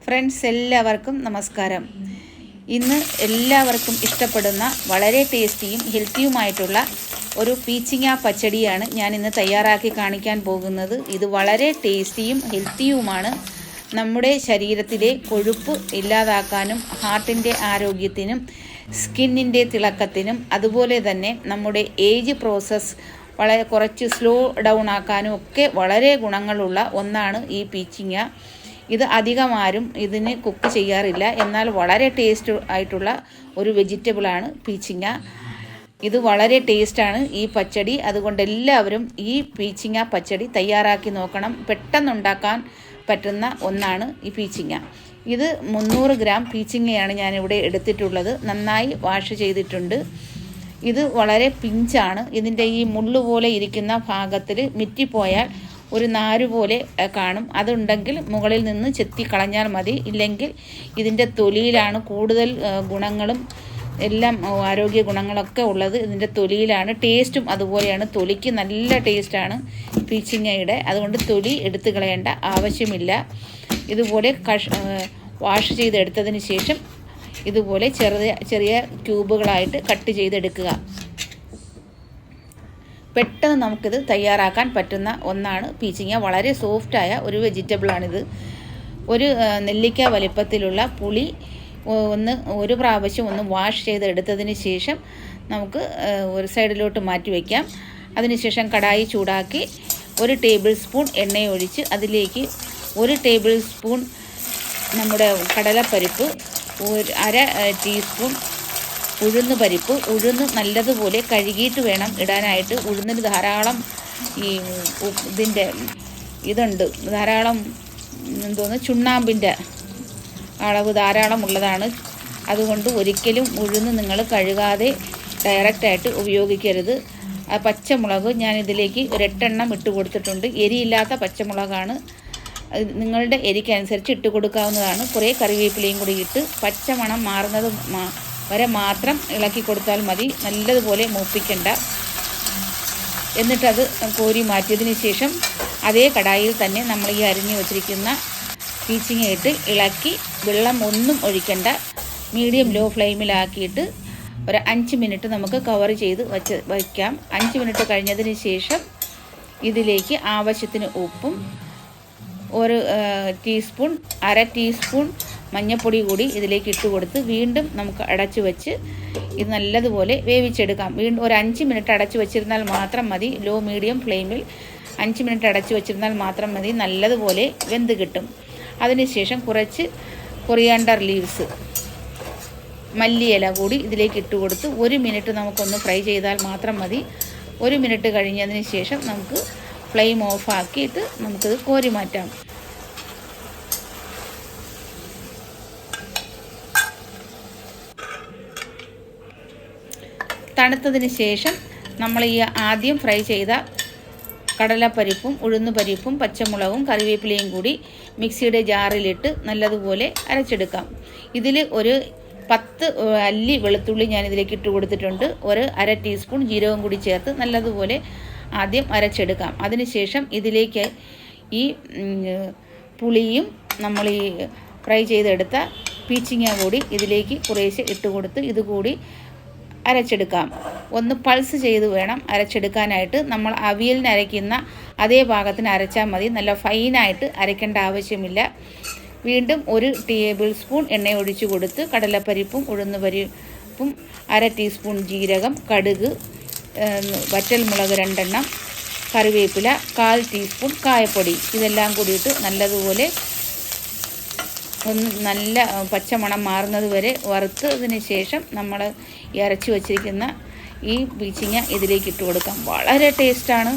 Friends, എല്ലാവർക്കും നമസ്കാരം. ഇന്ന് എല്ലാവർക്കും ഇഷ്ടപ്പെടുന്ന വളരെ ടേസ്റ്റിയും ഹെൽത്തിയുമായിട്ടുള്ള ഒരു പീച്ചിങ്ങ പച്ചടിയാണ് ഞാൻ ഇന്ന് തയ്യാറാക്കി കാണിക്കാൻ പോകുന്നത്. ഇത് വളരെ ടേസ്റ്റിയും ഹെൽത്തിയുമാണ്. നമ്മുടെ ശരീരത്തിലെ കൊഴുപ്പ് ഇല്ലാതാക്കാനും ഹാർട്ടിൻ്റെ ആരോഗ്യത്തിനും സ്കിന്നിൻ്റെ തിളക്കത്തിനും അതുപോലെ തന്നെ നമ്മുടെ ഏജ് പ്രോസസ്സ് വളരെ കുറച്ച് സ്ലോ ഡൗൺ ആക്കാനും ഒക്കെ വളരെ ഗുണങ്ങളുള്ള ഒന്നാണ് ഈ പീച്ചിങ്ങ. ഇത് അധികം ആരും ഇതിന് കുക്ക് ചെയ്യാറില്ല, എന്നാൽ വളരെ ടേസ്റ്റ് ആയിട്ടുള്ള ഒരു വെജിറ്റബിളാണ് പീച്ചിങ്ങ. ഇത് വളരെ ടേസ്റ്റാണ് ഈ പച്ചടി. അതുകൊണ്ട് എല്ലാവരും ഈ പീച്ചിങ്ങ പച്ചടി തയ്യാറാക്കി നോക്കണം. പെട്ടെന്നുണ്ടാക്കാൻ പറ്റുന്ന ഒന്നാണ് ഈ പീച്ചിങ്ങ. ഇത് 300 ഗ്രാം പീച്ചിങ്ങയാണ് ഞാനിവിടെ എടുത്തിട്ടുള്ളത്. നന്നായി വാഷ് ചെയ്തിട്ടുണ്ട്. ഇത് വളരെ പിഞ്ചാണ്. ഇതിൻ്റെ ഈ മുള്ളുപോലെ ഇരിക്കുന്ന ഭാഗത്തിൽ മിറ്റിപ്പോയാൽ ഒരു നാര് പോലെ കാണും. അതുണ്ടെങ്കിൽ മുകളിൽ നിന്ന് ചെത്തി കളഞ്ഞാൽ മതി. ഇല്ലെങ്കിൽ ഇതിൻ്റെ തൊലിയിലാണ് കൂടുതൽ ഗുണങ്ങളും എല്ലാം ആരോഗ്യ ഗുണങ്ങളൊക്കെ ഉള്ളത്. ഇതിൻ്റെ തൊലിയിലാണ്. ടേസ്റ്റും അതുപോലെയാണ്. തൊലിക്ക് നല്ല ടേസ്റ്റാണ് പീച്ചിങ്ങയുടെ. അതുകൊണ്ട് തൊലി എടുത്തു കളയേണ്ട ആവശ്യമില്ല. ഇതുപോലെ വാഷ് ചെയ്തെടുത്തതിന് ശേഷം ഇതുപോലെ ചെറിയ ക്യൂബുകളായിട്ട് കട്ട് ചെയ്തെടുക്കുക. പെട്ടെന്ന് നമുക്കിത് തയ്യാറാക്കാൻ പറ്റുന്ന ഒന്നാണ് പീച്ചിങ്ങ. വളരെ സോഫ്റ്റായ ഒരു വെജിറ്റബിളാണിത്. ഒരു നെല്ലിക്ക വലിപ്പത്തിലുള്ള പുളി ഒരു പ്രാവശ്യം വാഷ് ചെയ്തെടുത്തതിന് ശേഷം നമുക്ക് ഒരു സൈഡിലോട്ട് മാറ്റി വയ്ക്കാം. അതിനുശേഷം കടായി ചൂടാക്കി 1 ടേബിൾ സ്പൂൺ എണ്ണയൊഴിച്ച് അതിലേക്ക് 1 ടേബിൾ സ്പൂൺ നമ്മുടെ കടലപ്പരിപ്പ്, 1/2 ടീസ്പൂൺ ഉഴുന്ന് നല്ലതുപോലെ കഴുകിയിട്ട് വേണം ഇടാനായിട്ട്. ഉഴുന്നിന് ധാരാളം ധാരാളം ചുണ്ണാമ്പിൻ്റെ അളവ് ധാരാളം ഉള്ളതാണ്. അതുകൊണ്ട് ഒരിക്കലും ഉഴുന്ന് നിങ്ങൾ കഴുകാതെ ഡയറക്റ്റായിട്ട് ഉപയോഗിക്കരുത്. പച്ചമുളക് ഞാനിതിലേക്ക് 8 എണ്ണം ഇട്ട് കൊടുത്തിട്ടുണ്ട്. എരിയില്ലാത്ത പച്ചമുളകാണ്. നിങ്ങളുടെ എരിക്കനുസരിച്ച് ഇട്ട് കൊടുക്കാവുന്നതാണ്. കുറേ കറിവേപ്പിലയും കൂടി ഇട്ട് പച്ചമണം മാറുന്നത് വരെ മാത്രം ഇളക്കി കൊടുത്താൽ മതി. നല്ലതുപോലെ മൂപ്പിക്കണ്ട. എന്നിട്ടത് കോരി മാറ്റിയതിന് ശേഷം അതേ കടായിൽ തന്നെ നമ്മൾ ഈ അരിഞ്ഞു വച്ചിരിക്കുന്ന പീച്ചിങ്ങയിട്ട് ഇളക്കി വെള്ളം ഒന്നും ഒഴിക്കണ്ട. മീഡിയം ലോ ഫ്ലെയിമിലാക്കിയിട്ട് ഒരു 5 മിനിറ്റ് നമുക്ക് കവർ ചെയ്ത് വയ്ക്കാം. 5 മിനിറ്റ് കഴിഞ്ഞതിന് ശേഷം ഇതിലേക്ക് ആവശ്യത്തിന് ഉപ്പും 1 ടീസ്പൂൺ 1/2 ടീസ്പൂൺ മഞ്ഞൾപ്പൊടി കൂടി ഇതിലേക്ക് ഇട്ട് കൊടുത്ത് വീണ്ടും നമുക്ക് അടച്ചു വെച്ച് ഇത് നല്ലതുപോലെ വേവിച്ചെടുക്കാം. വീണ്ടും ഒരു 5 മിനിറ്റ് അടച്ചു വെച്ചിരുന്നാൽ മാത്രം മതി. ലോ മീഡിയം ഫ്ലെയിമിൽ 5 മിനിറ്റ് അടച്ചു വെച്ചിരുന്നാൽ മാത്രം മതി. നല്ലതുപോലെ വെന്ത് കിട്ടും. അതിനുശേഷം കുറച്ച് കൊറിയാണ്ടർ ലീവ്സ്, മല്ലിയില കൂടി ഇതിലേക്ക് ഇട്ട് കൊടുത്ത് 1 മിനിറ്റ് നമുക്കൊന്ന് ഫ്രൈ ചെയ്താൽ മാത്രം മതി. 1 മിനിറ്റ് കഴിഞ്ഞതിന് ശേഷം നമുക്ക് ഫ്ലെയിം ഓഫാക്കിയിട്ട് നമുക്കിത് കോരി മാറ്റാം. തണുത്തതിന് ശേഷം നമ്മൾ ഈ ആദ്യം ഫ്രൈ ചെയ്ത കടലപ്പരിപ്പും ഉഴുന്നുപരിപ്പും പച്ചമുളകും കറിവേപ്പിലയും കൂടി മിക്സിയുടെ ജാറിലിട്ട് നല്ലതുപോലെ അരച്ചെടുക്കാം. ഇതിൽ ഒരു 10 അല്ലി വെളുത്തുള്ളി ഞാൻ ഇതിലേക്ക് ഇട്ട് കൊടുത്തിട്ടുണ്ട്. 1/2 ടീസ്പൂൺ ജീരകം കൂടി ചേർത്ത് നല്ലതുപോലെ ആദ്യം അരച്ചെടുക്കാം. അതിനുശേഷം ഇതിലേക്ക് ഈ പുളിയും നമ്മൾ ഈ ഫ്രൈ ചെയ്തെടുത്ത പീച്ചിങ്ങ കൂടി ഇതിലേക്ക് കുറേശ്ശെ ഇട്ട് കൊടുത്ത് ഇതുകൂടി അരച്ചെടുക്കാം. ഒന്ന് പൾസ് ചെയ്ത് വേണം അരച്ചെടുക്കാനായിട്ട്. നമ്മൾ അവിയലിന് അരയ്ക്കുന്ന അതേ പാകത്തിന് അരച്ചാൽ മതി. നല്ല ഫൈനായിട്ട് അരയ്ക്കേണ്ട ആവശ്യമില്ല. വീണ്ടും 1 ടേബിൾ സ്പൂൺ എണ്ണ ഒഴിച്ച് കൊടുത്ത് കടലപ്പരിപ്പും ഉഴുന്നുപരിപ്പും 1/2 ടീസ്പൂൺ ജീരകം, കടുക്, വറ്റൽമുളക് 2 എണ്ണം, കറിവേപ്പില, 1/4 ടീസ്പൂൺ കായപ്പൊടി ഇതെല്ലാം കൂടിയിട്ട് നല്ലതുപോലെ നല്ല പച്ചമണം മാറുന്നത് വരെ വറുത്തതിന് ശേഷം നമ്മൾ ഈ അരച്ച് വച്ചിരിക്കുന്ന ഈ പീച്ചിങ്ങ ഇതിലേക്ക് ഇട്ട് കൊടുക്കാം. വളരെ ടേസ്റ്റാണ്.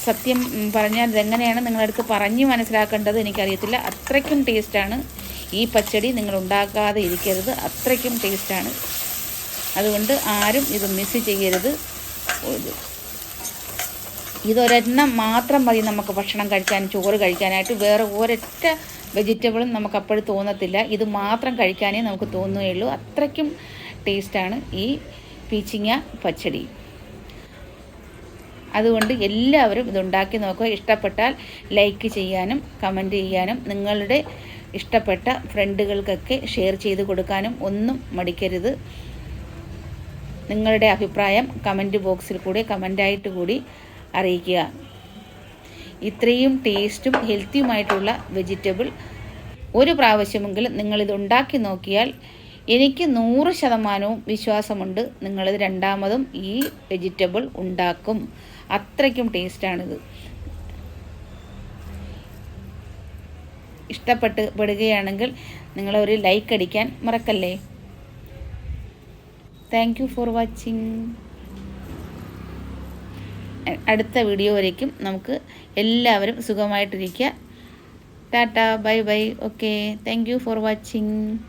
സത്യം പറഞ്ഞാൽ ഇതെങ്ങനെയാണ് നിങ്ങളടുത്ത് പറഞ്ഞ് മനസ്സിലാക്കേണ്ടത് എനിക്കറിയത്തില്ല. അത്രയ്ക്കും ടേസ്റ്റാണ് ഈ പച്ചടി. നിങ്ങൾ ഉണ്ടാക്കാതെ ഇരിക്കരുത്. അത്രയ്ക്കും ടേസ്റ്റാണ്. അതുകൊണ്ട് ആരും ഇത് മിസ് ചെയ്യരുത്. ഇതൊരെണ്ണം മാത്രം മതി നമുക്ക് ഭക്ഷണം കഴിക്കാൻ, ചോറ് കഴിക്കാനായിട്ട്. വേറെ ഒരൊറ്റ വെജിറ്റബിളും നമുക്ക് അപ്പോഴും തോന്നത്തില്ല. ഇത് മാത്രം കഴിക്കാനേ നമുക്ക് തോന്നുകയുള്ളൂ. അത്രയ്ക്കും ടേസ്റ്റാണ് ഈ പീച്ചിങ്ങ പച്ചടി. അതുകൊണ്ട് എല്ലാവരും ഇതുണ്ടാക്കി നോക്കുക. ഇഷ്ടപ്പെട്ടാൽ ലൈക്ക് ചെയ്യാനും കമൻറ്റ് ചെയ്യാനും നിങ്ങളുടെ ഇഷ്ടപ്പെട്ട ഫ്രണ്ടുകൾക്കൊക്കെ ഷെയർ ചെയ്ത് കൊടുക്കാനും ഒന്നും മടിക്കരുത്. നിങ്ങളുടെ അഭിപ്രായം കമൻറ്റ് ബോക്സിൽ കൂടി കമൻ്റായിട്ട് കൂടി അറിയിക്കുക. ഇത്രയും ടേസ്റ്റും ഹെൽത്തിയുമായിട്ടുള്ള വെജിറ്റബിൾ ഒരു പ്രാവശ്യമെങ്കിലും നിങ്ങളിത് ഉണ്ടാക്കി നോക്കിയാൽ എനിക്ക് 100% വിശ്വാസമുണ്ട് നിങ്ങളിത് രണ്ടാമതും ഈ വെജിറ്റബിൾ ഉണ്ടാക്കും. അത്രയ്ക്കും ടേസ്റ്റാണിത്. ഇഷ്ടപ്പെടുകയാണെങ്കിൽ നിങ്ങളൊരു ലൈക്ക് അടിക്കാൻ മറക്കല്ലേ. Thank you for watching. അടുത്ത വീഡിയോ വരേക്കും നമുക്ക് എല്ലാവരും സുഖമായിട്ടിരിക്കുക. Tata, bye bye. Okay, thank you for watching.